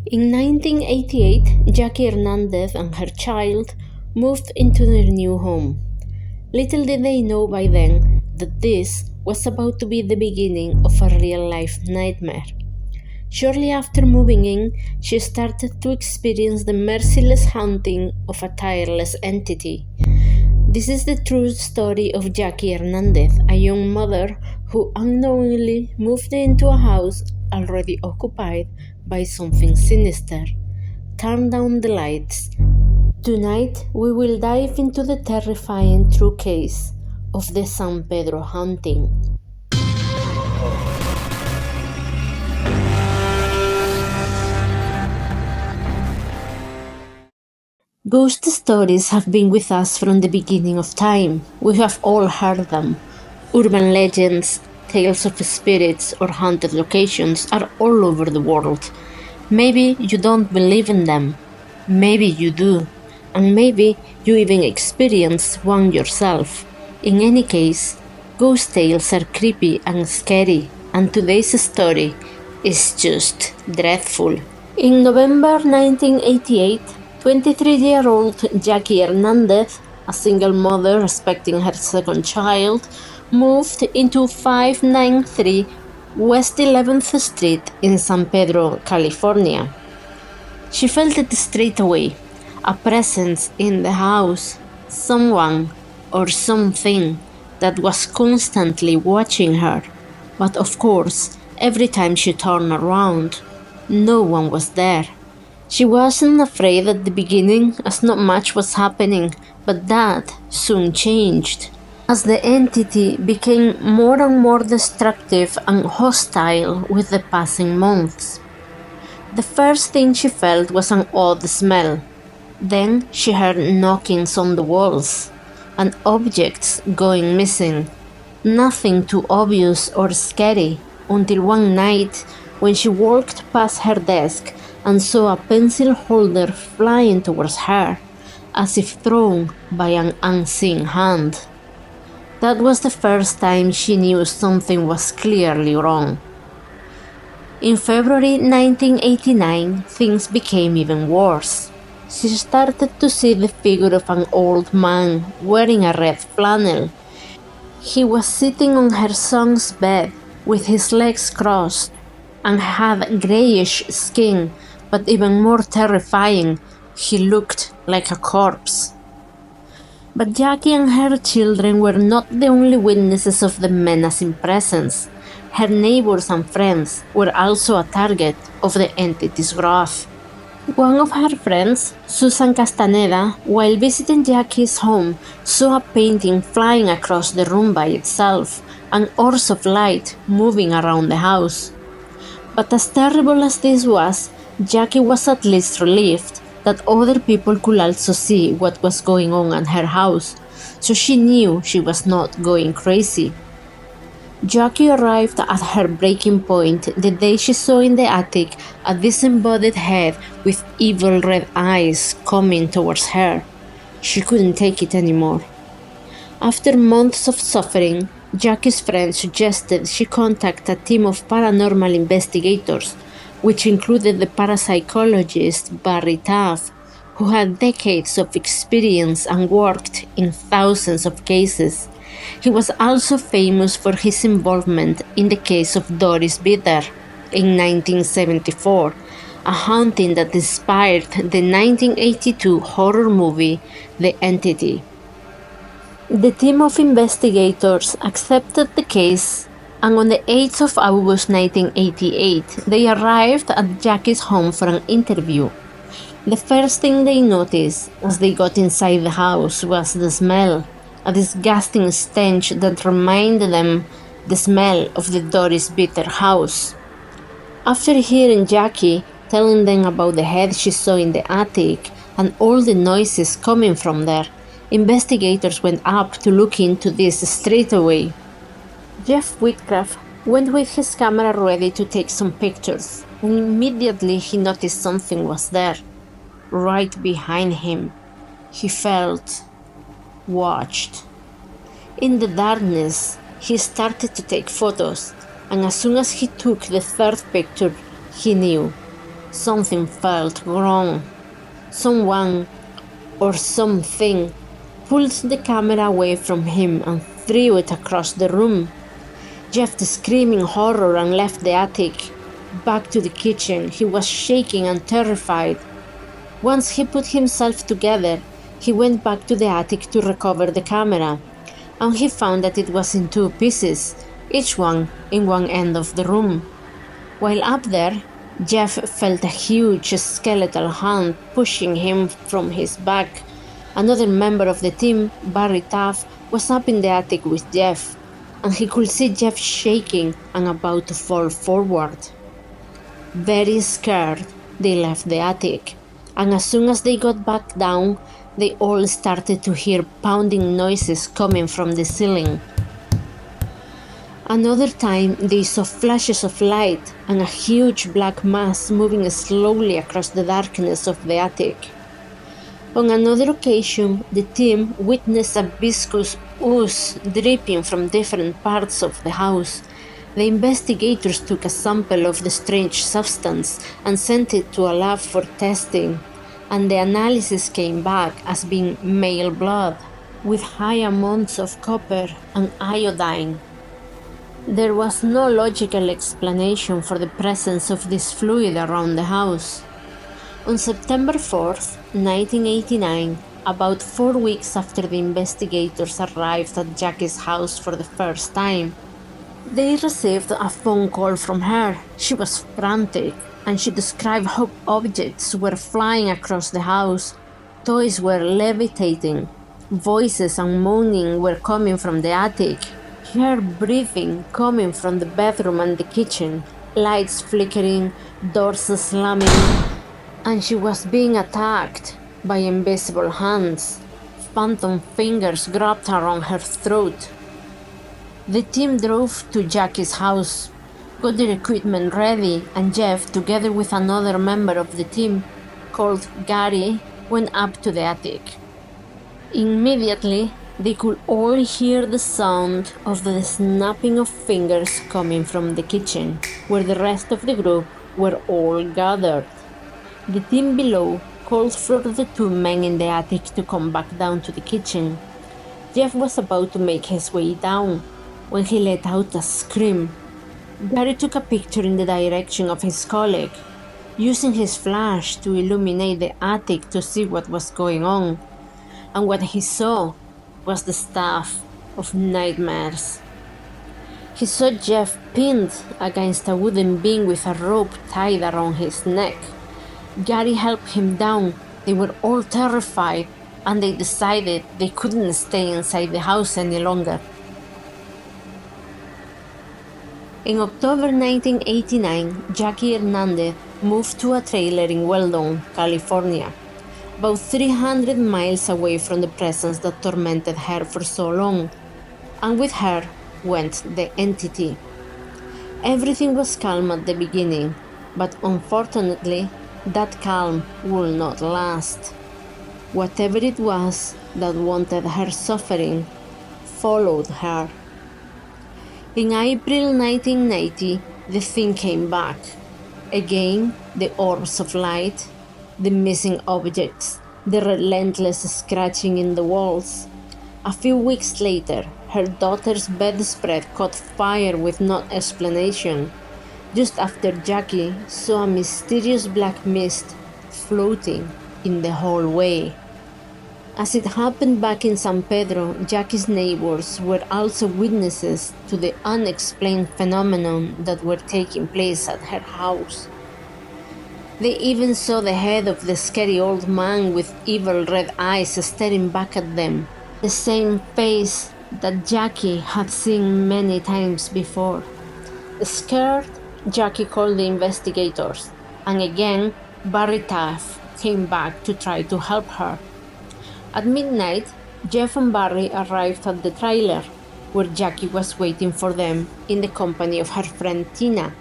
In 1988, Jackie Hernandez and her child moved into their new home. Little did they know by then that this was about to be the beginning of a real-life nightmare. Shortly after moving in, she started to experience the merciless haunting of a tireless entity. This is the true story of Jackie Hernandez, a young mother who unknowingly moved into a house already occupied by something sinister. Turn down the lights. Tonight, we will dive into the terrifying true case of the San Pedro Haunting. Ghost stories have been with us from the beginning of time. We have all heard them. Urban legends, tales of spirits, or haunted locations are all over the world. Maybe you don't believe in them. Maybe you do. And maybe you even experienced one yourself. In any case, ghost tales are creepy and scary, and today's story is just dreadful. In November 1988, 23-year-old Jackie Hernandez, a single mother expecting her second child, moved into 593 West 11th Street in San Pedro, California. She felt it straight away, a presence in the house, someone or something that was constantly watching her. But of course, every time she turned around, no one was there. She wasn't afraid at the beginning as not much was happening, but that soon changed as the entity became more and more destructive and hostile with the passing months. The first thing she felt was an odd smell. Then she heard knockings on the walls and objects going missing. Nothing too obvious or scary until one night when she walked past her desk and saw a pencil holder flying towards her, as if thrown by an unseen hand. That was the first time she knew something was clearly wrong. In February 1989, things became even worse. She started to see the figure of an old man wearing a red flannel. He was sitting on her son's bed with his legs crossed and had grayish skin, but even more terrifying, he looked like a corpse. But Jackie and her children were not the only witnesses of the menacing presence. Her neighbors and friends were also a target of the entity's wrath. One of her friends, Susan Castaneda, while visiting Jackie's home, saw a painting flying across the room by itself, and orbs of light moving around the house. But as terrible as this was, Jackie was at least relieved that other people could also see what was going on at her house, so she knew she was not going crazy. Jackie arrived at her breaking point the day she saw in the attic a disembodied head with evil red eyes coming towards her. She couldn't take it anymore. After months of suffering, Jackie's friend suggested she contact a team of paranormal investigators, which included the parapsychologist Barry Taff, who had decades of experience and worked in thousands of cases. He was also famous for his involvement in the case of Doris Bitter in 1974, a haunting that inspired the 1982 horror movie The Entity. The team of investigators accepted the case, and on the 8th of August 1988, they arrived at Jackie's home for an interview. The first thing they noticed as they got inside the house was the smell, a disgusting stench that reminded them the smell of the Doris Bitter house. After hearing Jackie telling them about the head she saw in the attic and all the noises coming from there, investigators went up to look into this straight away. Jeff Whitcraft went with his camera ready to take some pictures, and immediately he noticed something was there, right behind him. He felt watched. In the darkness, he started to take photos, and as soon as he took the third picture, he knew Something felt wrong. Someone or something pulled the camera away from him and threw it across the room. Jeff screamed in horror and left the attic. Back to the kitchen, he was shaking and terrified. Once he put himself together, he went back to the attic to recover the camera, and he found that it was in two pieces, each one in one end of the room. While up there, Jeff felt a huge skeletal hand pushing him from his back. Another member of the team, Barry Taff, was up in the attic with Jeff, and he could see Jeff shaking and about to fall forward. Very scared, they left the attic, and as soon as they got back down, they all started to hear pounding noises coming from the ceiling. Another time, they saw flashes of light and a huge black mass moving slowly across the darkness of the attic. On another occasion, the team witnessed a viscous ooze dripping from different parts of the house. The investigators took a sample of the strange substance and sent it to a lab for testing, and the analysis came back as being male blood, with high amounts of copper and iodine. There was no logical explanation for the presence of this fluid around the house. On September 4th, 1989, about 4 weeks after the investigators arrived at Jackie's house for the first time, they received a phone call from her. She was frantic, and she described how objects were flying across the house, toys were levitating, voices and moaning were coming from the attic, her breathing coming from the bedroom and the kitchen, lights flickering, doors slamming, and she was being attacked by invisible hands. Phantom fingers grabbed around her throat. The team drove to Jackie's house, got their equipment ready, and Jeff, together with another member of the team, called Gary, went up to the attic. Immediately, they could all hear the sound of the snapping of fingers coming from the kitchen, where the rest of the group were all gathered. The team below called for the two men in the attic to come back down to the kitchen. Jeff was about to make his way down when he let out a scream. Gary took a picture in the direction of his colleague, using his flash to illuminate the attic to see what was going on, and what he saw was the stuff of nightmares. He saw Jeff pinned against a wooden beam with a rope tied around his neck. Gary helped him down. They were all terrified, and they decided they couldn't stay inside the house any longer. In October 1989, Jackie Hernandez moved to a trailer in Weldon, California, about 300 miles away from the presence that tormented her for so long, and with her went the entity. Everything was calm at the beginning, but unfortunately, that calm would not last. Whatever it was that wanted her suffering followed her. In April 1990, the thing came back. Again, the orbs of light, the missing objects, the relentless scratching in the walls. A few weeks later, her daughter's bedspread caught fire with no explanation, just after Jackie saw a mysterious black mist floating in the hallway. As it happened back in San Pedro, Jackie's neighbors were also witnesses to the unexplained phenomenon that were taking place at her house. They even saw the head of the scary old man with evil red eyes staring back at them, the same face that Jackie had seen many times before. Scared, Jackie called the investigators, and again Barry Taff came back to try to help her. At midnight, Jeff and Barry arrived at the trailer, where Jackie was waiting for them in the company of her friend Tina.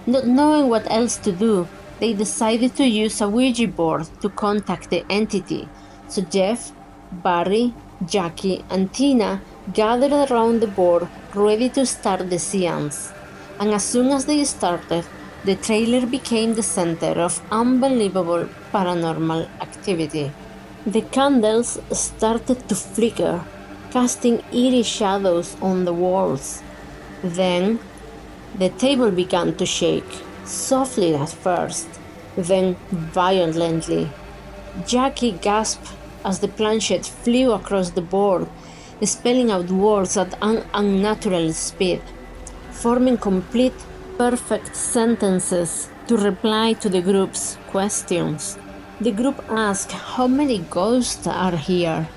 Not knowing what else to do, they decided to use a Ouija board to contact the entity, so Jeff, Barry, Jackie, and Tina gathered around the board ready to start the seance. And as soon as they started, the trailer became the center of unbelievable paranormal activity. The candles started to flicker, casting eerie shadows on the walls. Then, the table began to shake, softly at first, then violently. Jackie gasped as the planchette flew across the board, spelling out words at an unnatural speed, forming complete, perfect sentences to reply to the group's questions. The group asked, "How many ghosts are here?"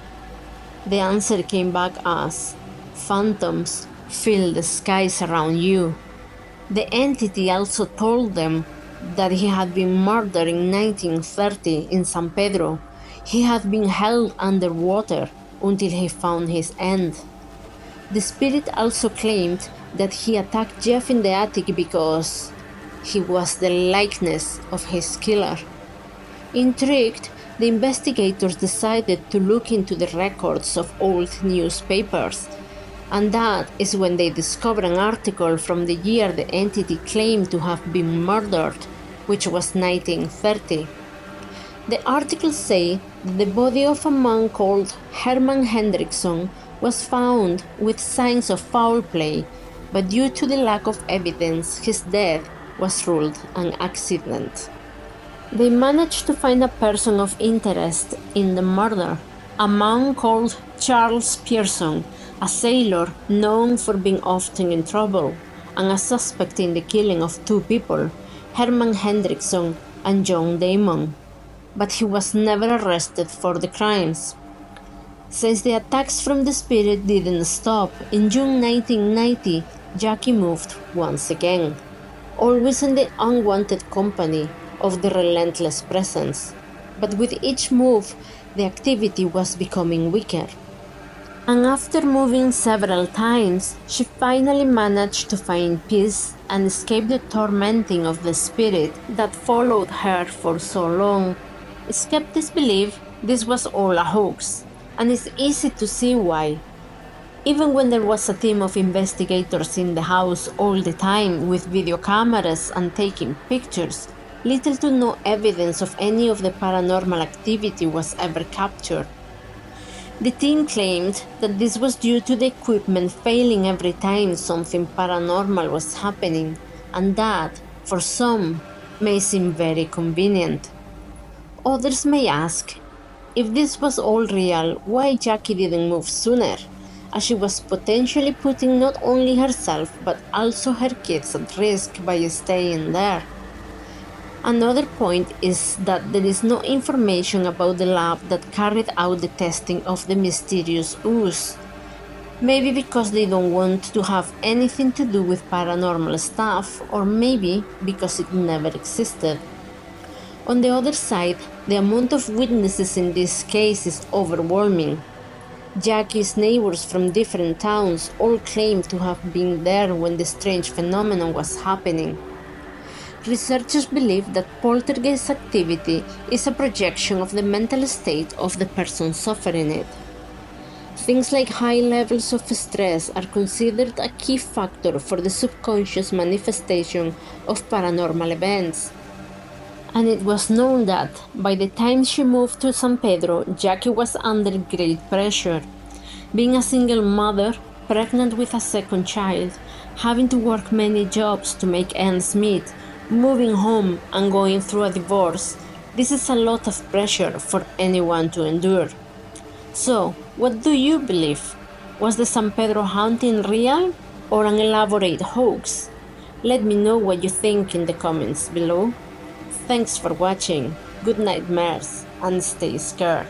The answer came back as, "Phantoms fill the skies around you." The entity also told them that he had been murdered in 1930 in San Pedro. He had been held underwater until he found his end. The spirit also claimed that he attacked Jeff in the attic because he was the likeness of his killer. Intrigued, the investigators decided to look into the records of old newspapers, and that is when they discovered an article from the year the entity claimed to have been murdered, which was 1930. The article said that the body of a man called Herman Hendrickson was found with signs of foul play, but due to the lack of evidence, his death was ruled an accident. They managed to find a person of interest in the murder, a man called Charles Pearson, a sailor known for being often in trouble, and a suspect in the killing of two people, Herman Hendrickson and John Damon. But he was never arrested for the crimes. Since the attacks from the spirit didn't stop, in June 1990, Jackie moved once again, always in the unwanted company of the relentless presence. But with each move, the activity was becoming weaker. And after moving several times, she finally managed to find peace and escape the tormenting of the spirit that followed her for so long. Skeptics believe this was all a hoax, and it's easy to see why. Even when there was a team of investigators in the house all the time with video cameras and taking pictures, little to no evidence of any of the paranormal activity was ever captured. The team claimed that this was due to the equipment failing every time something paranormal was happening, and that, for some, may seem very convenient. Others may ask, if this was all real, why Jackie didn't move sooner, as she was potentially putting not only herself but also her kids at risk by staying there. Another point is that there is no information about the lab that carried out the testing of the mysterious ooze. Maybe because they don't want to have anything to do with paranormal stuff, or maybe because it never existed. On the other side, the amount of witnesses in this case is overwhelming. Jackie's neighbors from different towns all claim to have been there when the strange phenomenon was happening. Researchers believe that poltergeist activity is a projection of the mental state of the person suffering it. Things like high levels of stress are considered a key factor for the subconscious manifestation of paranormal events. And it was known that, by the time she moved to San Pedro, Jackie was under great pressure. Being a single mother, pregnant with a second child, having to work many jobs to make ends meet, moving home and going through a divorce, this is a lot of pressure for anyone to endure. So, what do you believe? Was the San Pedro Haunting real or an elaborate hoax? Let me know what you think in the comments below. Thanks for watching, good nightmares, and stay scared.